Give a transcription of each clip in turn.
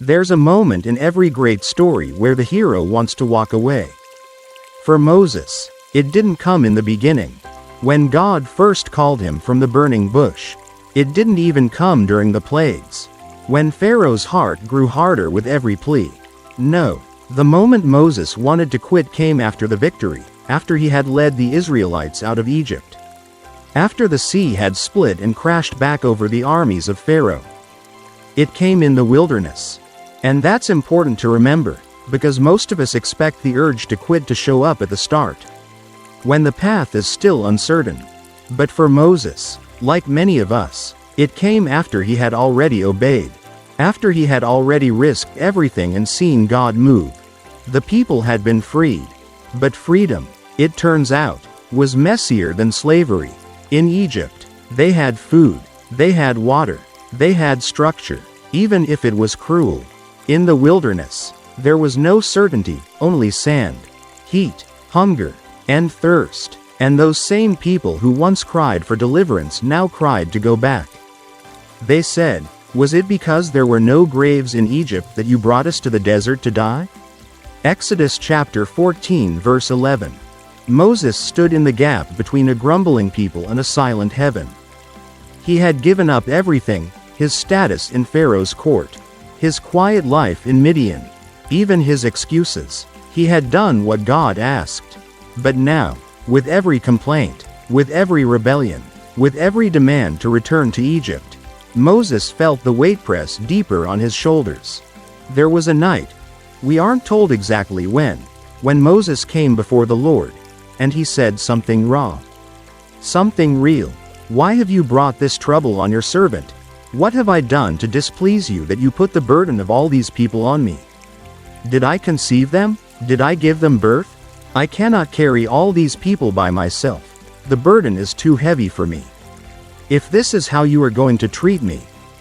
There's a moment in every great story where the hero wants to walk away. For Moses, it didn't come in the beginning. When God first called him from the burning bush. It didn't even come during the plagues. When Pharaoh's heart grew harder with every plea. No. The moment Moses wanted to quit came after the victory, after he had led the Israelites out of Egypt. After the sea had split and crashed back over the armies of Pharaoh. It came in the wilderness. And that's important to remember, because most of us expect the urge to quit to show up at the start, when the path is still uncertain. But for Moses, like many of us, it came after he had already obeyed. After he had already risked everything and seen God move. The people had been freed. But freedom, it turns out, was messier than slavery. In Egypt, they had food, they had water, they had structure, even if it was cruel. In the wilderness, there was no certainty, only sand, heat, hunger, and thirst. And those same people who once cried for deliverance now cried to go back. They said, "Was it because there were no graves in Egypt that you brought us to the desert to die?" Exodus chapter 14 verse 11. Moses stood in the gap between a grumbling people and a silent heaven. He had given up everything, his status in Pharaoh's court, his quiet life in Midian, even his excuses. He had done what God asked. But now, with every complaint, with every rebellion, with every demand to return to Egypt, Moses felt the weight press deeper on his shoulders. There was a night, we aren't told exactly when Moses came before the Lord, and he said something raw. Something real. "Why have you brought this trouble on your servant? What have I done to displease you that you put the burden of all these people on me? Did I conceive them? Did I give them birth? I cannot carry all these people by myself. The burden is too heavy for me. If this is how you are going to treat me,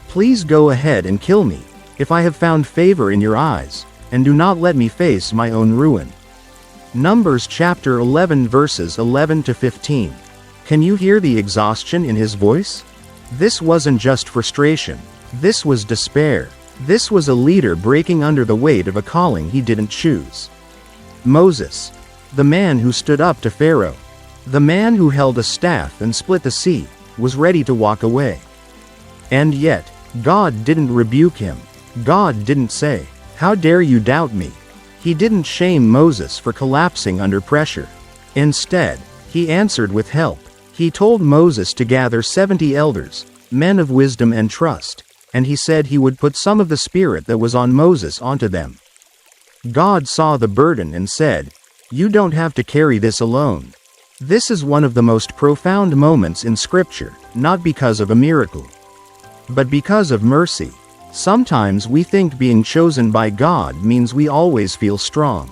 please go ahead and kill me, if I have found favor in your eyes, and do not let me face my own ruin." Numbers chapter 11 verses 11 to 15. Can you hear the exhaustion in his voice? This wasn't just frustration. This was despair. This was a leader breaking under the weight of a calling he didn't choose. Moses, the man who stood up to Pharaoh, the man who held a staff and split the sea, was ready to walk away. And yet, God didn't rebuke him. God didn't say, "How dare you doubt me?" He didn't shame Moses for collapsing under pressure. Instead, he answered with help. He told Moses to gather 70 elders, men of wisdom and trust, and he said he would put some of the spirit that was on Moses onto them. God saw the burden and said, "You don't have to carry this alone." This is one of the most profound moments in Scripture, not because of a miracle, but because of mercy. Sometimes we think being chosen by God means we always feel strong.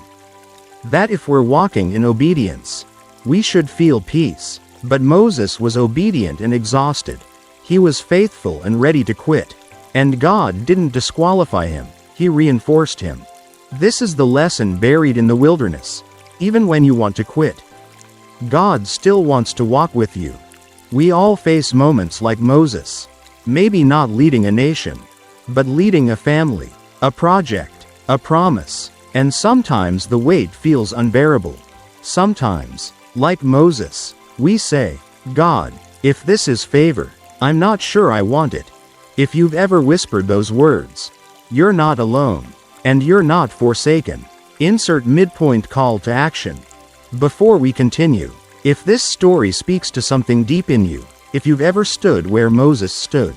That if we're walking in obedience, we should feel peace. But Moses was obedient and exhausted. He was faithful and ready to quit. And God didn't disqualify him, he reinforced him. This is the lesson buried in the wilderness. Even when you want to quit, God still wants to walk with you. We all face moments like Moses. Maybe not leading a nation, but leading a family, a project, a promise. And sometimes the weight feels unbearable. Sometimes, like Moses, we say, "God, if this is favor, I'm not sure I want it." If you've ever whispered those words, you're not alone. And you're not forsaken. Insert midpoint call to action. Before we continue, if this story speaks to something deep in you, if you've ever stood where Moses stood,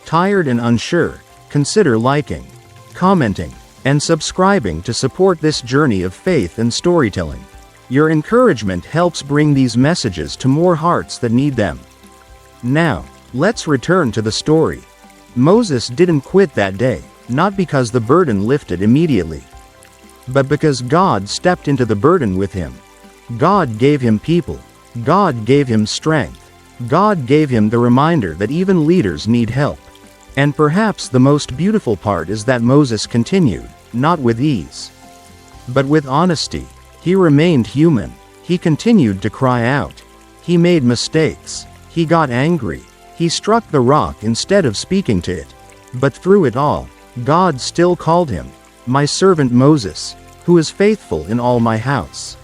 tired and unsure, consider liking, commenting, and subscribing to support this journey of faith and storytelling. Your encouragement helps bring these messages to more hearts that need them. Now, let's return to the story. Moses didn't quit that day, not because the burden lifted immediately, but because God stepped into the burden with him. God gave him people. God gave him strength. God gave him the reminder that even leaders need help. And perhaps the most beautiful part is that Moses continued, not with ease, but with honesty. He remained human. He continued to cry out. He made mistakes. He got angry. He struck the rock instead of speaking to it. But through it all, God still called him, "My servant Moses, who is faithful in all my house."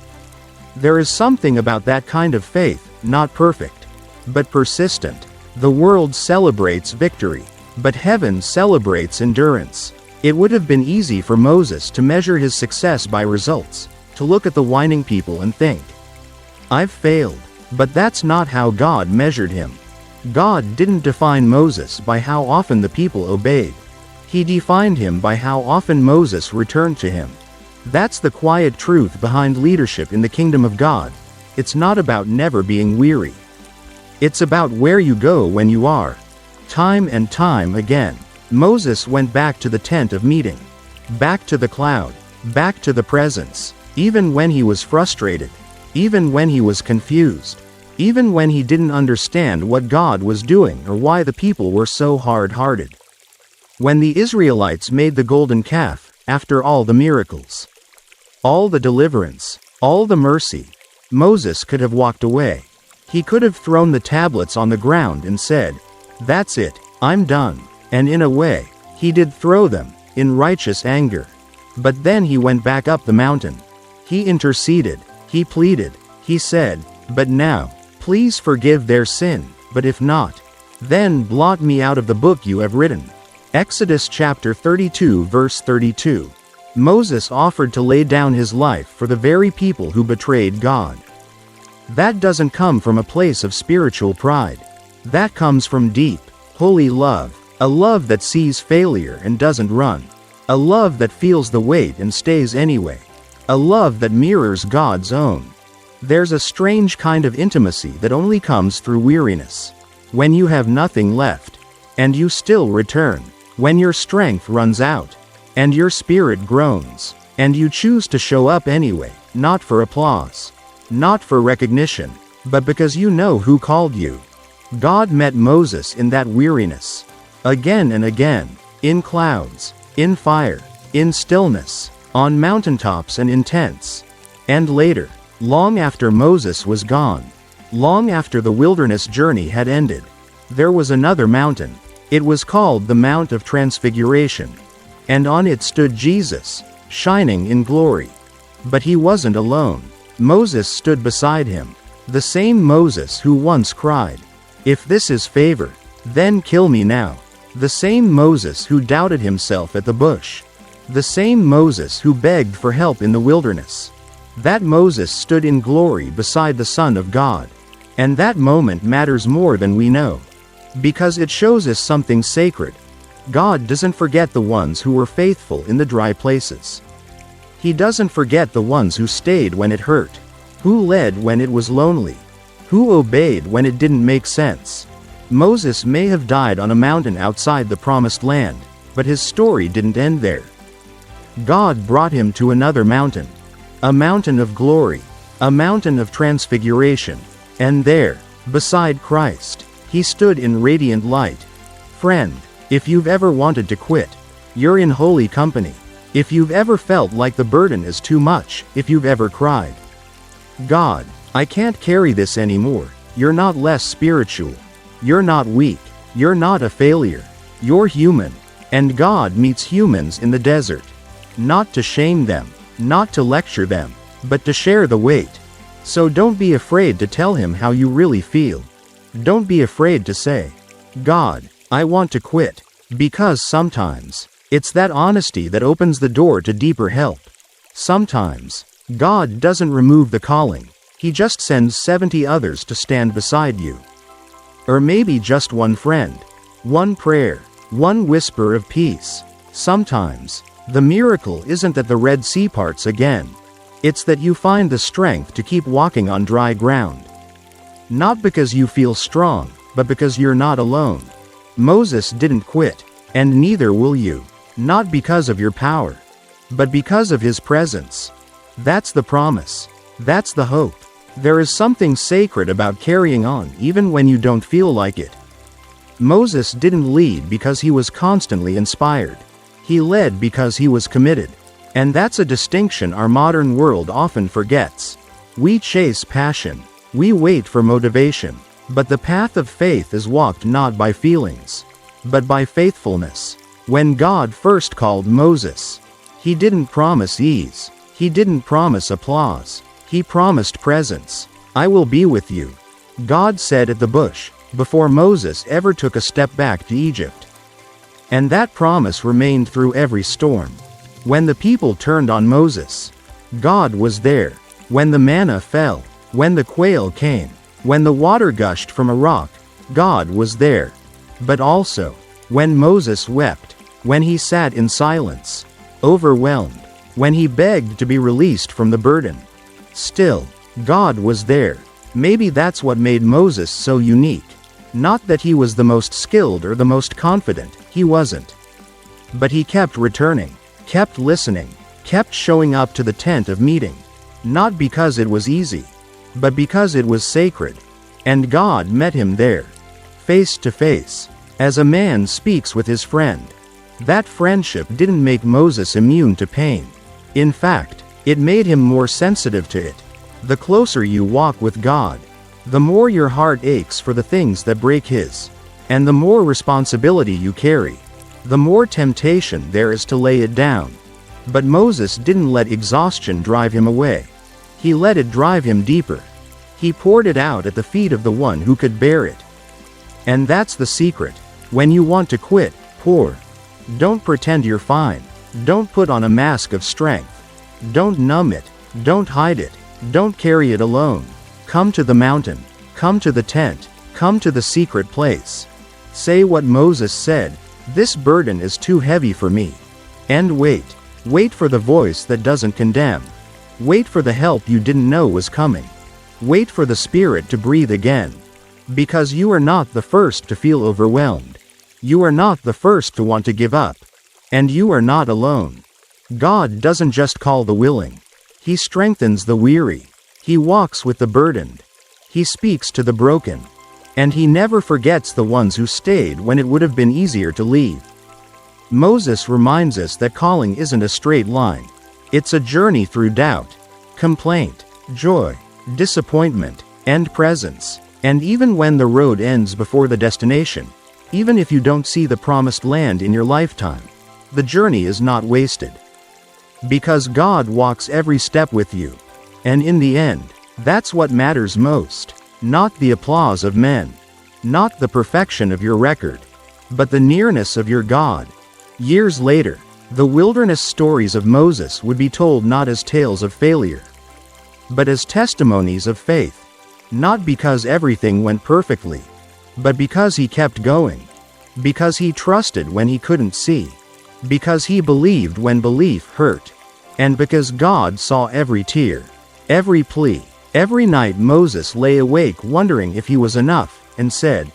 There is something about that kind of faith, not perfect, but persistent. The world celebrates victory, but heaven celebrates endurance. It would have been easy for Moses to measure his success by results, to look at the whining people and think, "I've failed." But that's not how God measured him. God didn't define Moses by how often the people obeyed. He defined him by how often Moses returned to him. That's the quiet truth behind leadership in the kingdom of God. It's not about never being weary. It's about where you go when you are. Time and time again, Moses went back to the tent of meeting, back to the cloud, back to the presence, even when he was frustrated, even when he was confused, even when he didn't understand what God was doing or why the people were so hard-hearted. When the Israelites made the golden calf, after all the miracles, all the deliverance, all the mercy, Moses could have walked away. He could have thrown the tablets on the ground and said, "That's it, I'm done." And in a way, he did throw them, in righteous anger. But then he went back up the mountain. He interceded, he pleaded, he said, "But now, please forgive their sin, but if not, then blot me out of the book you have written." Exodus chapter 32 verse 32. Moses offered to lay down his life for the very people who betrayed God. That doesn't come from a place of spiritual pride. That comes from deep, holy love, a love that sees failure and doesn't run, a love that feels the weight and stays anyway, a love that mirrors God's own. There's a strange kind of intimacy that only comes through weariness. When you have nothing left, and you still return, when your strength runs out, and your spirit groans, and you choose to show up anyway, not for applause, not for recognition, but because you know who called you. God met Moses in that weariness. Again and again, in clouds, in fire, in stillness, on mountaintops and in tents. And later, long after Moses was gone, long after the wilderness journey had ended, there was another mountain. It was called the Mount of Transfiguration. And on it stood Jesus, shining in glory. But he wasn't alone. Moses stood beside him. The same Moses who once cried, "If this is favor, then kill me now." The same Moses who doubted himself at the bush. The same Moses who begged for help in the wilderness. That Moses stood in glory beside the Son of God. And that moment matters more than we know. Because it shows us something sacred. God doesn't forget the ones who were faithful in the dry places. He doesn't forget the ones who stayed when it hurt, who led when it was lonely, who obeyed when it didn't make sense. Moses may have died on a mountain outside the promised land, but his story didn't end there. God brought him to another mountain, a mountain of glory, a mountain of transfiguration, and there, beside Christ, he stood in radiant light. Friend, if you've ever wanted to quit, you're in holy company. If you've ever felt like the burden is too much, if you've ever cried, "God, I can't carry this anymore," you're not less spiritual. You're not weak. You're not a failure. You're human. And God meets humans in the desert. Not to shame them, not to lecture them, but to share the weight. So don't be afraid to tell him how you really feel. Don't be afraid to say, "God, I want to quit," because sometimes, it's that honesty that opens the door to deeper help. Sometimes, God doesn't remove the calling, he just sends 70 others to stand beside you. Or maybe just one friend, one prayer, one whisper of peace. Sometimes, the miracle isn't that the Red Sea parts again. It's that you find the strength to keep walking on dry ground. Not because you feel strong, but because you're not alone. Moses didn't quit, and neither will you. Not because of your power, but because of his presence. That's the promise. That's the hope. There is something sacred about carrying on even when you don't feel like it. Moses didn't lead because he was constantly inspired. He led because he was committed. And that's a distinction our modern world often forgets. We chase passion. We wait for motivation. But the path of faith is walked not by feelings, but by faithfulness. When God first called Moses, he didn't promise ease. He didn't promise applause. He promised presence. I will be with you, God said at the bush, before Moses ever took a step back to Egypt. And that promise remained through every storm. When the people turned on Moses, God was there. When the manna fell, when the quail came, when the water gushed from a rock, God was there. But also, when Moses wept, when he sat in silence, overwhelmed, when he begged to be released from the burden, still, God was there. Maybe that's what made Moses so unique. Not that he was the most skilled or the most confident, he wasn't. But he kept returning, kept listening, kept showing up to the tent of meeting. Not because it was easy, but because it was sacred. And God met him there, face to face, as a man speaks with his friend. That friendship didn't make Moses immune to pain. In fact, it made him more sensitive to it. The closer you walk with God, the more your heart aches for the things that break his. And the more responsibility you carry, the more temptation there is to lay it down. But Moses didn't let exhaustion drive him away. He let it drive him deeper. He poured it out at the feet of the one who could bear it. And that's the secret. When you want to quit, pour. Don't pretend you're fine. Don't put on a mask of strength. Don't numb it. Don't hide it. Don't carry it alone. Come to the mountain. Come to the tent. Come to the secret place. Say what Moses said, "This burden is too heavy for me." And wait. Wait for the voice that doesn't condemn. Wait for the help you didn't know was coming. Wait for the Spirit to breathe again. Because you are not the first to feel overwhelmed. You are not the first to want to give up. And you are not alone. God doesn't just call the willing. He strengthens the weary. He walks with the burdened. He speaks to the broken. And he never forgets the ones who stayed when it would have been easier to leave. Moses reminds us that calling isn't a straight line. It's a journey through doubt, complaint, joy, disappointment, and presence. And even when the road ends before the destination, even if you don't see the promised land in your lifetime, the journey is not wasted. Because God walks every step with you. And in the end, that's what matters most. Not the applause of men. Not the perfection of your record. But the nearness of your God. Years later, the wilderness stories of Moses would be told not as tales of failure, but as testimonies of faith. Not because everything went perfectly, but because he kept going. Because he trusted when he couldn't see. Because he believed when belief hurt. And because God saw every tear, every plea. Every night Moses lay awake wondering if he was enough, and said,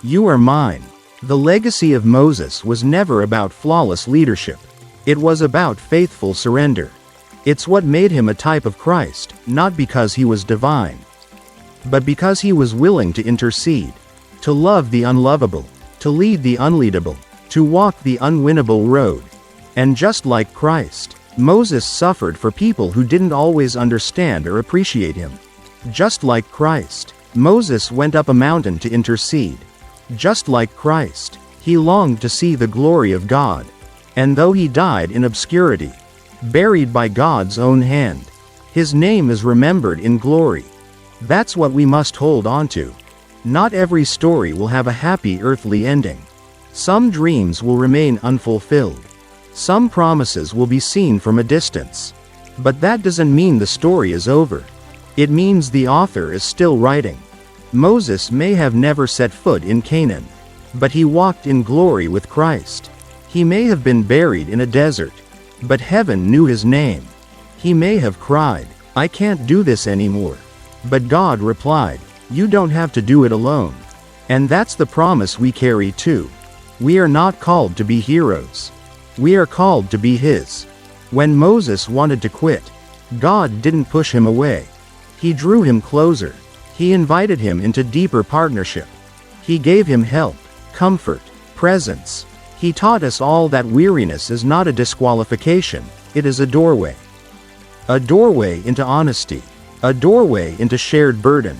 "You are mine." The legacy of Moses was never about flawless leadership. It was about faithful surrender. It's what made him a type of Christ, not because he was divine, but because he was willing to intercede, to love the unlovable, to lead the unleadable, to walk the unwinnable road. And just like Christ, Moses suffered for people who didn't always understand or appreciate him. Just like Christ, Moses went up a mountain to intercede. Just like Christ, he longed to see the glory of God. And though he died in obscurity, buried by God's own hand, his name is remembered in glory. That's what we must hold on to. Not every story will have a happy earthly ending. Some dreams will remain unfulfilled. Some promises will be seen from a distance. But that doesn't mean the story is over. It means the author is still writing. Moses may have never set foot in Canaan, but he walked in glory with Christ. He may have been buried in a desert, but heaven knew his name. He may have cried, "I can't do this anymore." But God replied, "You don't have to do it alone." And that's the promise we carry too. We are not called to be heroes. We are called to be his. When Moses wanted to quit, God didn't push him away. He drew him closer. He invited him into deeper partnership. He gave him help, comfort, presence. He taught us all that weariness is not a disqualification, it is a doorway. A doorway into honesty. A doorway into shared burden.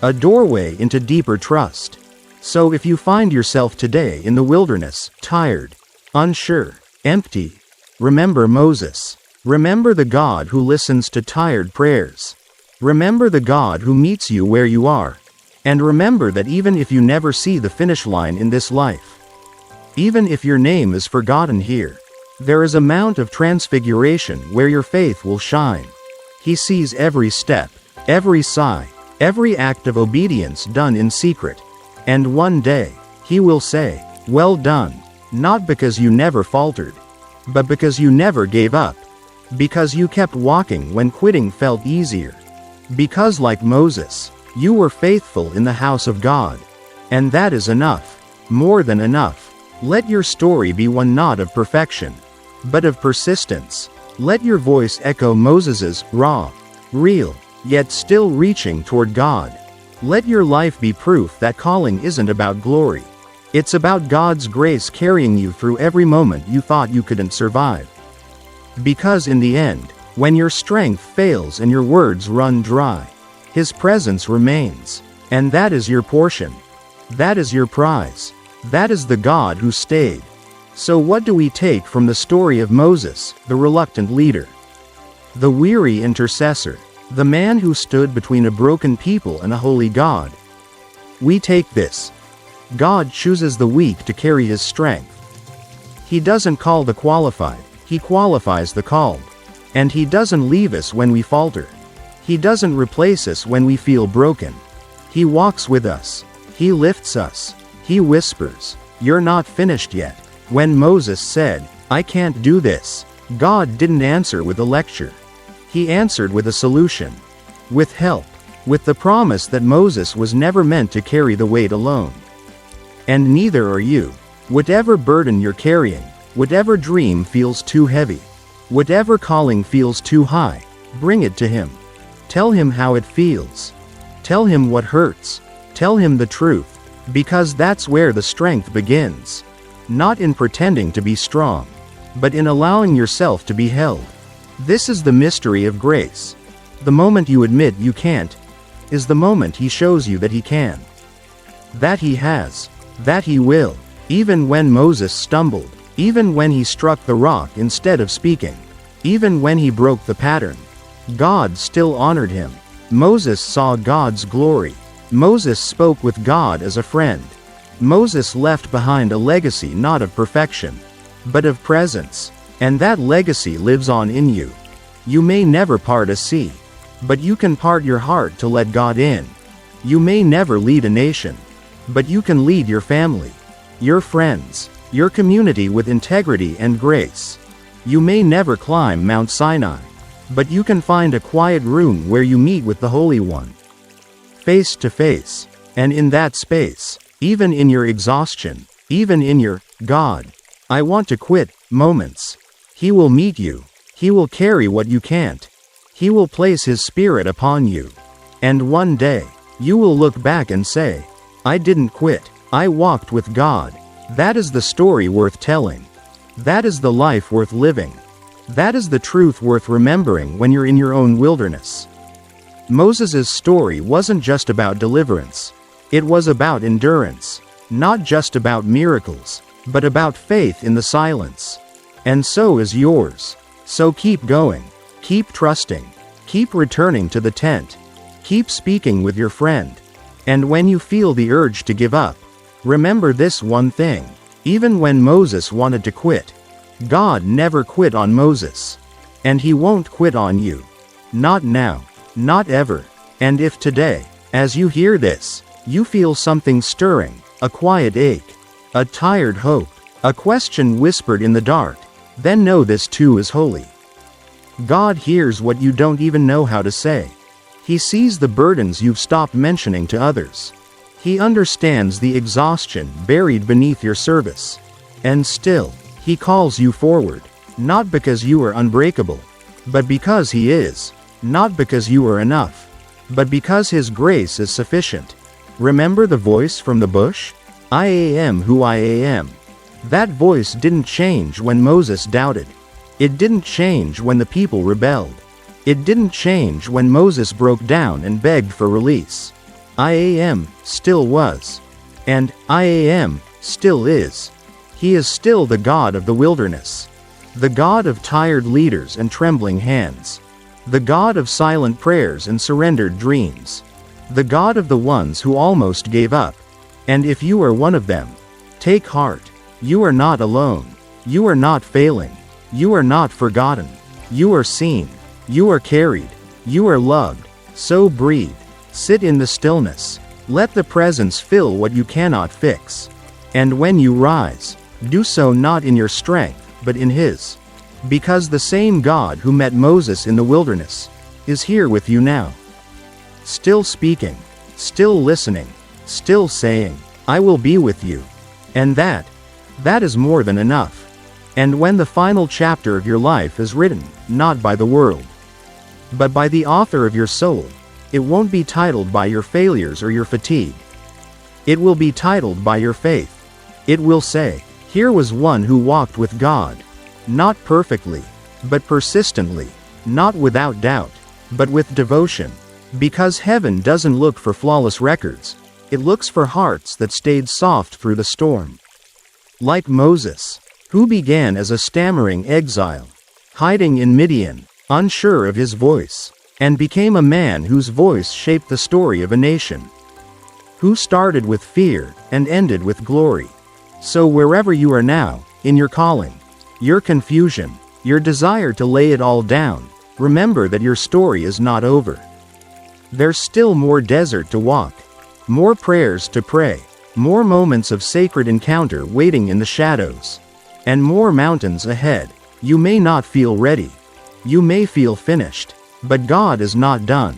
A doorway into deeper trust. So if you find yourself today in the wilderness, tired, unsure, empty. Remember Moses. Remember the God who listens to tired prayers. Remember the God who meets you where you are. And remember that even if you never see the finish line in this life, even if your name is forgotten here, there is a mount of transfiguration where your faith will shine. He sees every step, every sigh, every act of obedience done in secret. And one day, he will say, "Well done," not because you never faltered, but because you never gave up. Because you kept walking when quitting felt easier. Because like Moses, you were faithful in the house of God. And that is enough. More than enough. Let your story be one not of perfection, but of persistence. Let your voice echo Moses's, raw, real, yet still reaching toward God. Let your life be proof that calling isn't about glory. It's about God's grace carrying you through every moment you thought you couldn't survive. Because in the end, when your strength fails and your words run dry, His presence remains. And that is your portion. That is your prize. That is the God who stayed. So what do we take from the story of Moses, the reluctant leader? The weary intercessor. The man who stood between a broken people and a holy God. We take this. God chooses the weak to carry His strength. He doesn't call the qualified, He qualifies the called. And He doesn't leave us when we falter. He doesn't replace us when we feel broken. He walks with us. He lifts us. He whispers, "You're not finished yet." When Moses said, "I can't do this," God didn't answer with a lecture. He answered with a solution. With help. With the promise that Moses was never meant to carry the weight alone. And neither are you. Whatever burden you're carrying, whatever dream feels too heavy, whatever calling feels too high, bring it to Him. Tell Him how it feels. Tell Him what hurts. Tell Him the truth. Because that's where the strength begins. Not in pretending to be strong, but in allowing yourself to be held. This is the mystery of grace. The moment you admit you can't, is the moment He shows you that He can. That He has. That He will. Even when Moses stumbled. Even when he struck the rock instead of speaking. Even when he broke the pattern. God still honored him. Moses saw God's glory. Moses spoke with God as a friend. Moses left behind a legacy not of perfection, but of presence. And that legacy lives on in you. You may never part a sea, but you can part your heart to let God in. You may never lead a nation, but you can lead your family, your friends, your community with integrity and grace. You may never climb Mount Sinai, but you can find a quiet room where you meet with the Holy One, face to face. And in that space, even in your exhaustion, even in your, "God, I want to quit," moments, He will meet you. He will carry what you can't. He will place His Spirit upon you. And one day, you will look back and say, "I didn't quit. I walked with God." That is the story worth telling. That is the life worth living. That is the truth worth remembering when you're in your own wilderness. Moses' story wasn't just about deliverance. It was about endurance. Not just about miracles, but about faith in the silence. And so is yours. So keep going. Keep trusting. Keep returning to the tent. Keep speaking with your friend. And when you feel the urge to give up, remember this one thing. Even when Moses wanted to quit, God never quit on Moses. And He won't quit on you. Not now. Not ever. And if today, as you hear this, you feel something stirring, a quiet ache, a tired hope, a question whispered in the dark, then know this too is holy. God hears what you don't even know how to say. He sees the burdens you've stopped mentioning to others. He understands the exhaustion buried beneath your service. And still, He calls you forward, not because you are unbreakable, but because He is, not because you are enough, but because His grace is sufficient. Remember the voice from the bush? "I am who I am." That voice didn't change when Moses doubted. It didn't change when the people rebelled. It didn't change when Moses broke down and begged for release. I am still was. And I am still is. He is still the God of the wilderness. The God of tired leaders and trembling hands. The God of silent prayers and surrendered dreams. The God of the ones who almost gave up. And if you are one of them, take heart. You are not alone. You are not failing. You are not forgotten. You are seen. You are carried. You are loved. So breathe. Sit in the stillness. Let the presence fill what you cannot fix. And when you rise, do so not in your strength, but in His. Because the same God who met Moses in the wilderness is here with you now. Still speaking, still listening, still saying, I will be with you. And that is more than enough. And when the final chapter of your life is written, not by the world, but by the author of your soul, it won't be titled by your failures or your fatigue. It will be titled by your faith. It will say, here was one who walked with God. Not perfectly, but persistently, not without doubt, but with devotion. Because heaven doesn't look for flawless records, it looks for hearts that stayed soft through the storm. Like Moses, who began as a stammering exile, hiding in Midian, unsure of his voice, and became a man whose voice shaped the story of a nation. Who started with fear and ended with glory. So wherever you are now, in your calling, your confusion, your desire to lay it all down, remember that your story is not over. There's still more desert to walk, more prayers to pray, more moments of sacred encounter waiting in the shadows, and more mountains ahead. You may not feel ready. You may feel finished, but God is not done.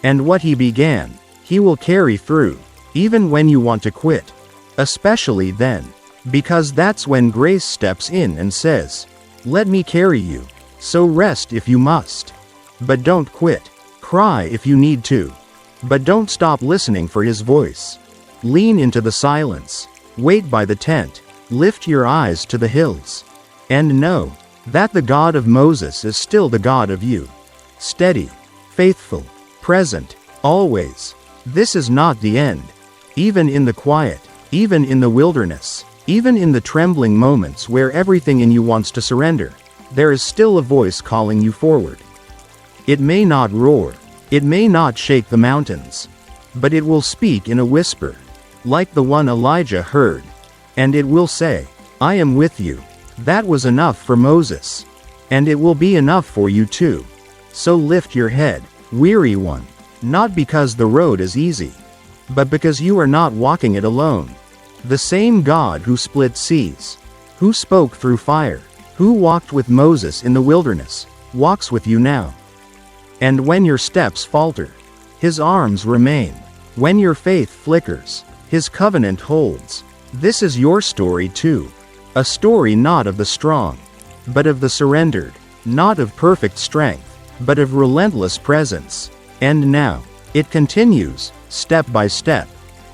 And what He began, He will carry through, even when you want to quit. Especially then. Because that's when grace steps in and says, let me carry you. So rest if you must. But don't quit. Cry if you need to. But don't stop listening for His voice. Lean into the silence. Wait by the tent. Lift your eyes to the hills. And know that the God of Moses is still the God of you. Steady, faithful, present, always. This is not the end. Even in the quiet, even in the wilderness, even in the trembling moments where everything in you wants to surrender, there is still a voice calling you forward. It may not roar, it may not shake the mountains, but it will speak in a whisper, like the one Elijah heard. And it will say, I am with you. That was enough for Moses. And it will be enough for you too. So lift your head, weary one, not because the road is easy, but because you are not walking it alone. The same God who split seas, who spoke through fire, who walked with Moses in the wilderness, walks with you now. And when your steps falter, His arms remain. When your faith flickers, His covenant holds. This is your story too. A story not of the strong, but of the surrendered, not of perfect strength, but of relentless presence. And now, it continues, step by step,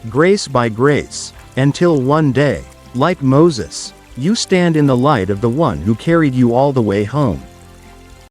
grace by grace, until one day, like Moses, you stand in the light of the one who carried you all the way home.